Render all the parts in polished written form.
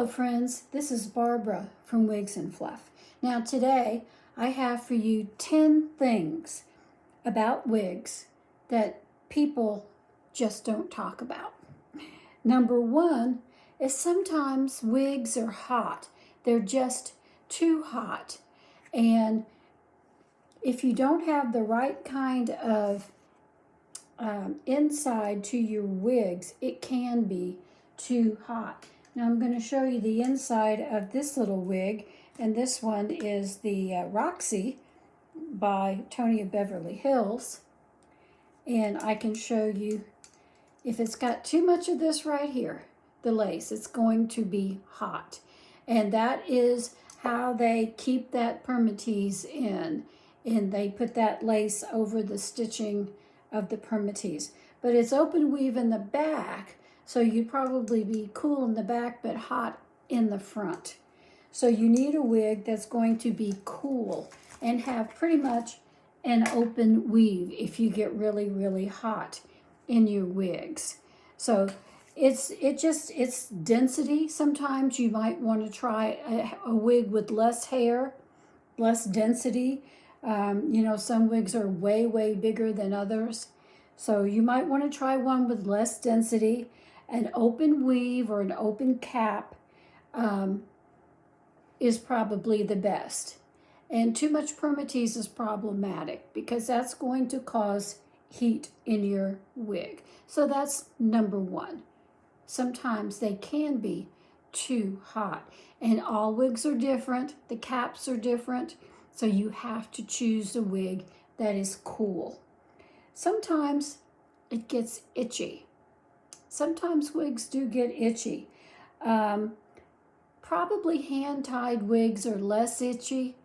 Hello friends, this is Barbara from Wigs and Fluff. Now today I have for you 10 things about wigs that people just don't talk about. Number one is sometimes wigs are hot. They're just too hot. And if you don't have the right kind of inside to your wigs, it can be too hot. Now I'm going to show you the inside of this little wig, and this one is the Roxy by Tony of Beverly Hills. And I can show you if it's got too much of this right here, the lace, it's going to be hot. And that is how they keep that permatease in, and they put that lace over the stitching of the permatease. But it's open weave in the back, so you'd probably be cool in the back but hot in the front. So you need a wig that's going to be cool and have pretty much an open weave if you get really, really hot in your wigs. So it's density. Sometimes you might want to try a wig with less hair, less density. You know, some wigs are way, way bigger than others. So you might want to try one with less density. An open weave or an open cap is probably the best. And too much permatease is problematic because that's going to cause heat in your wig. So that's number one. Sometimes they can be too hot. And all wigs are different. The caps are different. So you have to choose a wig that is cool. Sometimes it gets itchy. Sometimes wigs do get itchy. Probably hand-tied wigs are less itchy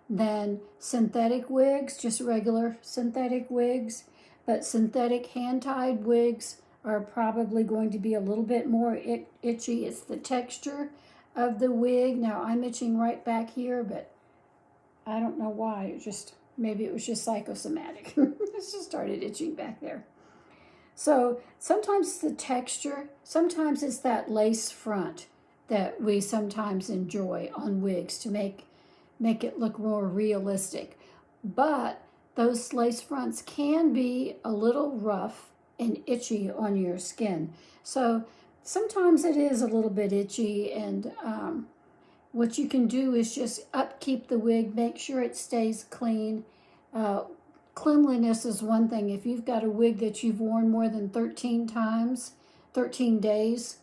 than synthetic wigs, just regular synthetic wigs. But synthetic hand-tied wigs are probably going to be a little bit more itchy. It's the texture of the wig. Now I'm itching right back here, but I don't know why. Maybe it was just psychosomatic. It just started itching back there. So sometimes it's the texture, sometimes it's that lace front that we sometimes enjoy on wigs to make it look more realistic. But those lace fronts can be a little rough and itchy on your skin. So sometimes it is a little bit itchy, and what you can do is just upkeep the wig, make sure it stays clean. Cleanliness is one thing. If you've got a wig that you've worn more than 13 times, 13 days,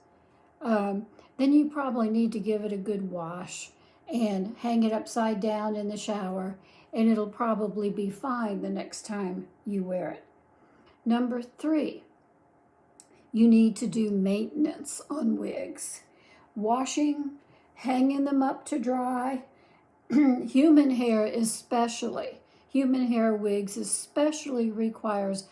then you probably need to give it a good wash and hang it upside down in the shower, and it'll probably be fine the next time you wear it. Number three, you need to do maintenance on wigs. Washing, hanging them up to dry, human hair especially. Human hair wigs especially requires,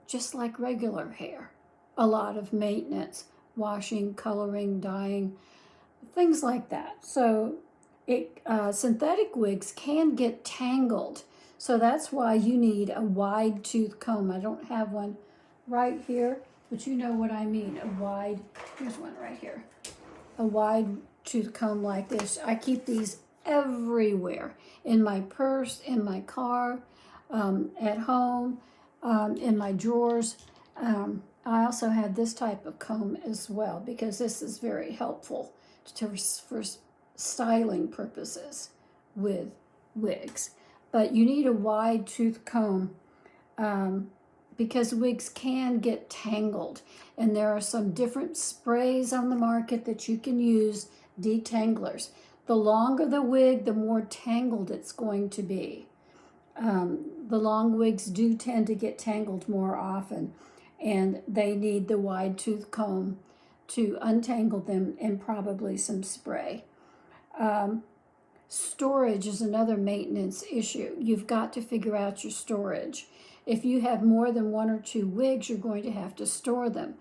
just like regular hair, a lot of maintenance, washing, coloring, dyeing, things like that. So synthetic wigs can get tangled. So that's why you need a wide tooth comb. I don't have one right here, but you know what I mean. Here's one right here. A wide tooth comb like this. I keep these everywhere, in my purse, in my car, at home, in my drawers. I also have this type of comb as well because this is very helpful for styling purposes with wigs. But you need a wide tooth comb because wigs can get tangled, and there are some different sprays on the market that you can use, detanglers. The longer the wig, the more tangled it's going to be. The long wigs do tend to get tangled more often, and they need the wide tooth comb to untangle them, and probably some spray. Storage is another maintenance issue. You've got to figure out your storage. If you have more than 1 or 2 wigs, you're going to have to store them.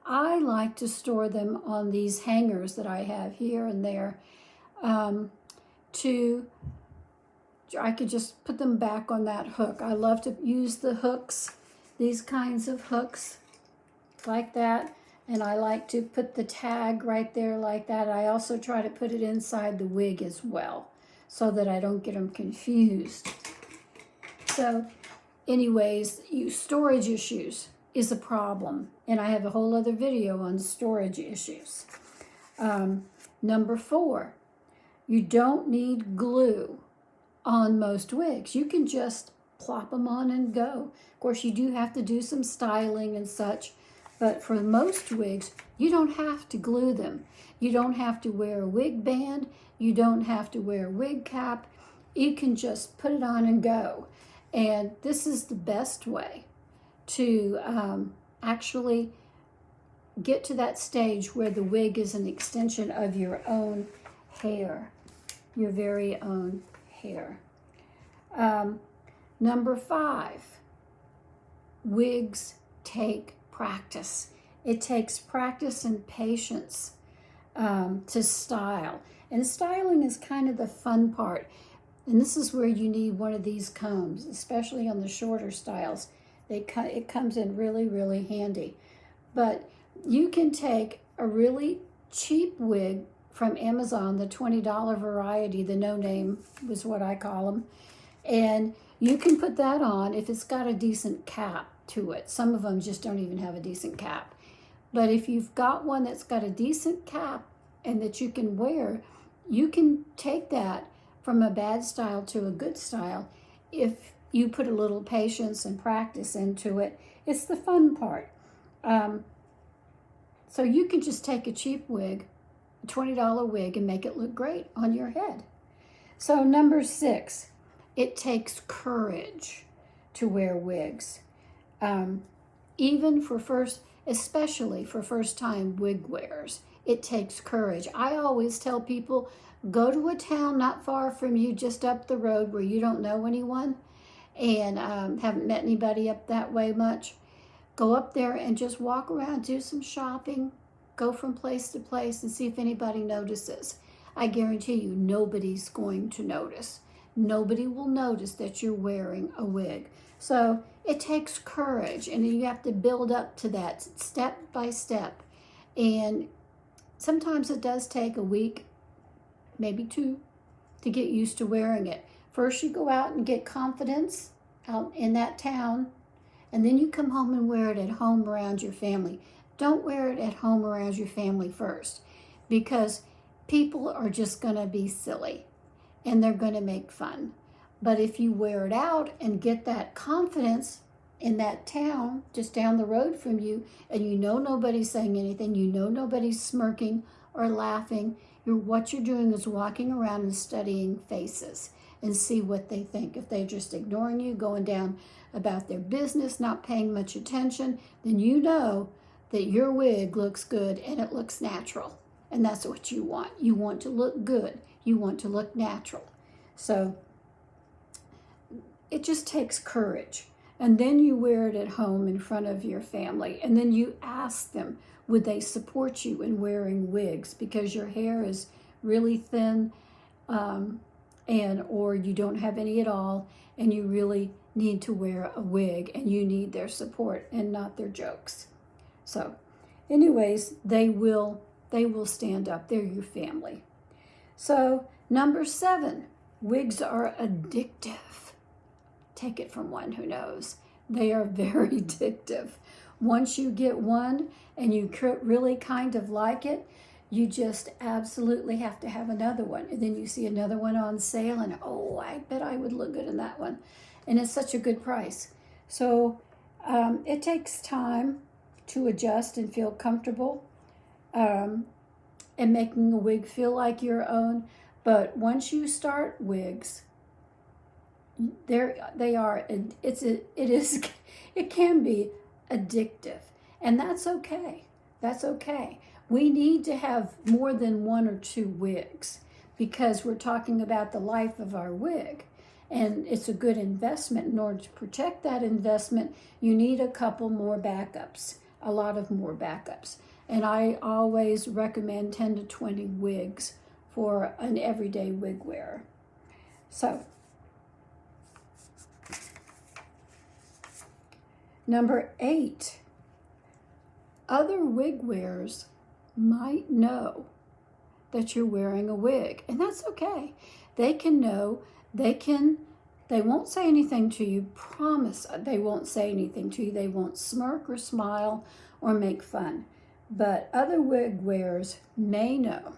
I like to store them on these hangers that I have here and there. I could just put them back on that hook. I love to use the hooks, these kinds of hooks like that. And I like to put the tag right there like that. I also try to put it inside the wig as well so that I don't get them confused. So anyways, storage issues is a problem. And I have a whole other video on storage issues. Number 4, you don't need glue on most wigs. You can just plop them on and go. Of course, you do have to do some styling and such, but for most wigs, you don't have to glue them. You don't have to wear a wig band. You don't have to wear a wig cap. You can just put it on and go. And this is the best way to actually get to that stage where the wig is an extension of your own hair, your very own hair. Number 5, wigs take practice. It takes practice and patience to style. And styling is kind of the fun part. And this is where you need one of these combs, especially on the shorter styles. It comes in really, really handy. But you can take a really cheap wig from Amazon, the $20 variety, the no-name was what I call them, and you can put that on if it's got a decent cap to it. Some of them just don't even have a decent cap. But if you've got one that's got a decent cap and that you can wear, you can take that from a bad style to a good style if you put a little patience and practice into it. It's the fun part. So you can just take a cheap wig, a $20 wig, and make it look great on your head. So number 6, it takes courage to wear wigs. Even for especially for first-time wig wearers, it takes courage. I always tell people, go to a town not far from you, just up the road where you don't know anyone and haven't met anybody up that way much. Go up there and just walk around, do some shopping, go from place to place and see if anybody notices. I guarantee you nobody's going to notice. Nobody will notice that you're wearing a wig. So it takes courage, and you have to build up to that step by step. And sometimes it does take a week, maybe 2, to get used to wearing it. First, you go out and get confidence out in that town, and then you come home and wear it at home around your family. Don't wear it at home around your family first, because people are just going to be silly and they're going to make fun. But if you wear it out and get that confidence in that town just down the road from you, and you know nobody's saying anything, you know nobody's smirking or laughing, what you're doing is walking around and studying faces and see what they think. If they're just ignoring you, going down about their business, not paying much attention, then you know that your wig looks good and it looks natural. And that's what you want. You want to look good. You want to look natural. So it just takes courage. And then you wear it at home in front of your family. And then you ask them, would they support you in wearing wigs? Because your hair is really thin or you don't have any at all, and you really need to wear a wig, and you need their support and not their jokes. So anyways, they will stand up. They're your family. So number 7, wigs are addictive. Take it from one who knows. They are very addictive. Once you get one and you really kind of like it, you just absolutely have to have another one. And then you see another one on sale and, oh, I bet I would look good in that one. And it's such a good price. So it takes time to adjust and feel comfortable and making a wig feel like your own. But once you start wigs, it can be addictive, and that's okay. That's okay. We need to have more than 1 or 2 wigs because we're talking about the life of our wig, and it's a good investment. In order to protect that investment, you need a couple more backups, a lot of more backups. And I always recommend 10 to 20 wigs for an everyday wig wearer. So number 8, other wig wearers might know that you're wearing a wig, and that's okay. They can know, they won't say anything to you, promise they won't say anything to you. They won't smirk or smile or make fun. But other wig wearers may know.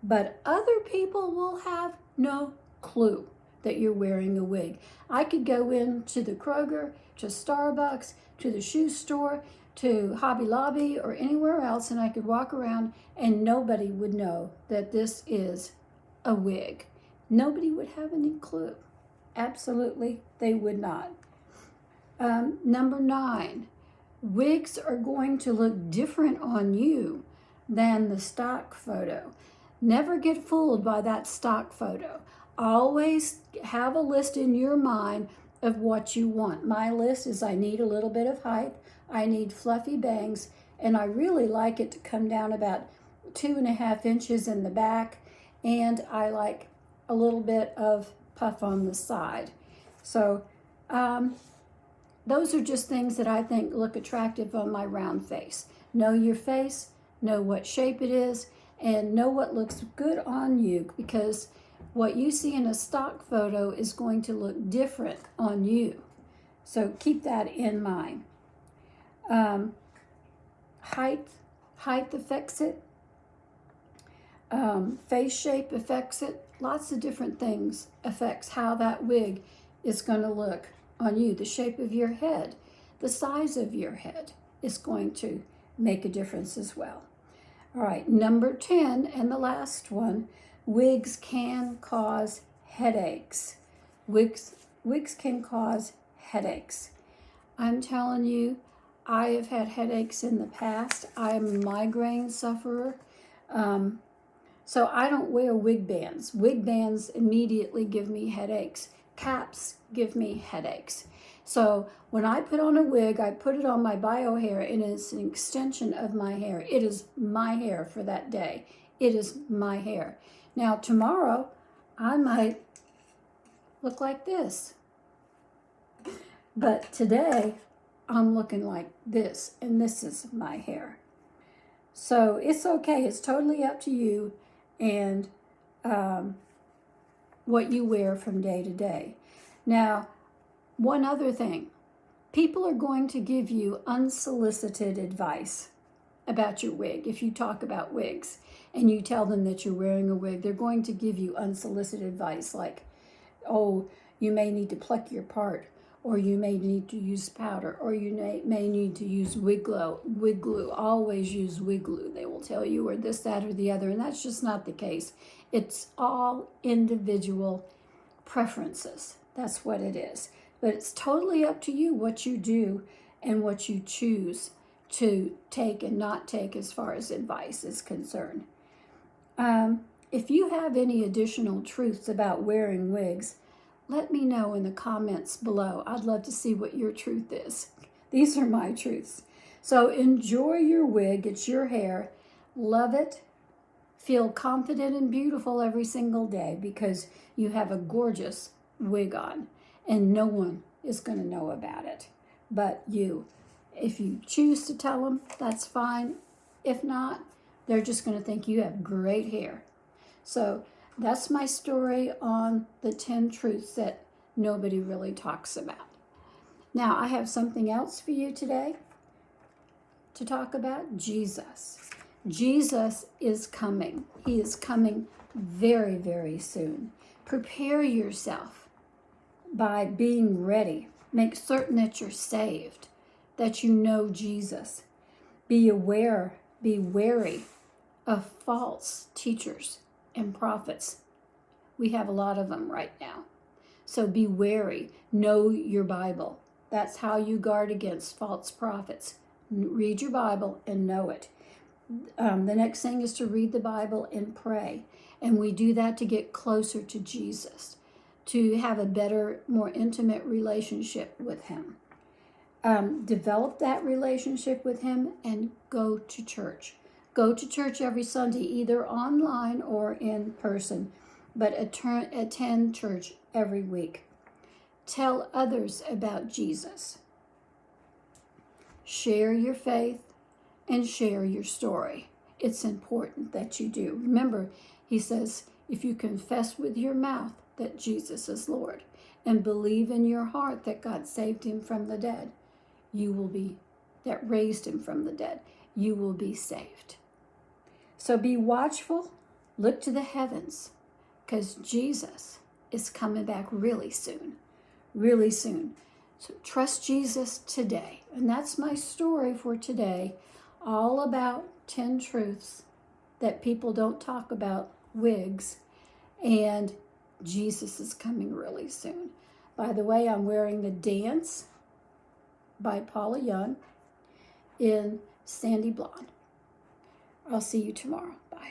But other people will have no clue that you're wearing a wig. I could go into the Kroger, to Starbucks, to the shoe store, to Hobby Lobby, or anywhere else, and I could walk around and nobody would know that this is a wig. Nobody would have any clue. Absolutely, they would not. Number 9, wigs are going to look different on you than the stock photo. Never get fooled by that stock photo. Always have a list in your mind of what you want. My list is I need a little bit of height, I need fluffy bangs, and I really like it to come down about 2.5 inches in the back, and I like a little bit of puff on the side. So those are just things that I think look attractive on my round face. Know your face, know what shape it is, and know what looks good on you, because what you see in a stock photo is going to look different on you. So keep that in mind. Height affects it. Face shape affects it. Lots of different things affects how that wig is going to look on you. The shape of your head, the size of your head is going to make a difference as well. All right, number 10 and the last one, wigs can cause headaches. Wigs can cause headaches. I'm telling you, I have had headaches in the past. I'm a migraine sufferer. So I don't wear wig bands. Wig bands immediately give me headaches. Caps give me headaches. So when I put on a wig, I put it on my bio hair, and it's an extension of my hair. It is my hair for that day. It is my hair. Now tomorrow, I might look like this. But today, I'm looking like this, and this is my hair. So it's okay. It's totally up to you and what you wear from day to day. Now, one other thing. People are going to give you unsolicited advice about your wig. If you talk about wigs and you tell them that you're wearing a wig, they're going to give you unsolicited advice like, oh, you may need to pluck your part, or you may need to use powder, or you may need to use wig glue. Always use wig glue, they will tell you, or this, that, or the other, and that's just not the case. It's all individual preferences. That's what it is. But it's totally up to you what you do and what you choose to take and not take as far as advice is concerned. If you have any additional truths about wearing wigs, let me know in the comments below. I'd love to see what your truth is. These are my truths. So enjoy your wig. It's your hair. Love it. Feel confident and beautiful every single day because you have a gorgeous wig on, and no one is going to know about it but you. If you choose to tell them, that's fine. If not, they're just going to think you have great hair. So that's my story on the 10 truths that nobody really talks about. Now, I have something else for you today to talk about. Jesus. Jesus is coming. He is coming very, very soon. Prepare yourself by being ready. Make certain that you're saved, that you know Jesus. Be aware, be wary of false teachers and prophets. We have a lot of them right now. So be wary. Know your Bible. That's how you guard against false prophets. Read your Bible and know it. The next thing is to read the Bible and pray. And we do that to get closer to Jesus, to have a better, more intimate relationship with him. Develop that relationship with him and go to church. Go to church every Sunday, either online or in person, but attend church every week. Tell others about Jesus. Share your faith. and share your story. It's important that you do. Remember, he says, if you confess with your mouth that Jesus is Lord and believe in your heart that God saved him from the dead, that raised him from the dead, you will be saved. So be watchful, look to the heavens, because Jesus is coming back really soon, really soon. So trust Jesus today. And that's my story for today, all about 10 truths that people don't talk about, wigs, and Jesus is coming really soon. By the way, I'm wearing the Dance by PAULA in Sandy Blonde. I'll see you tomorrow.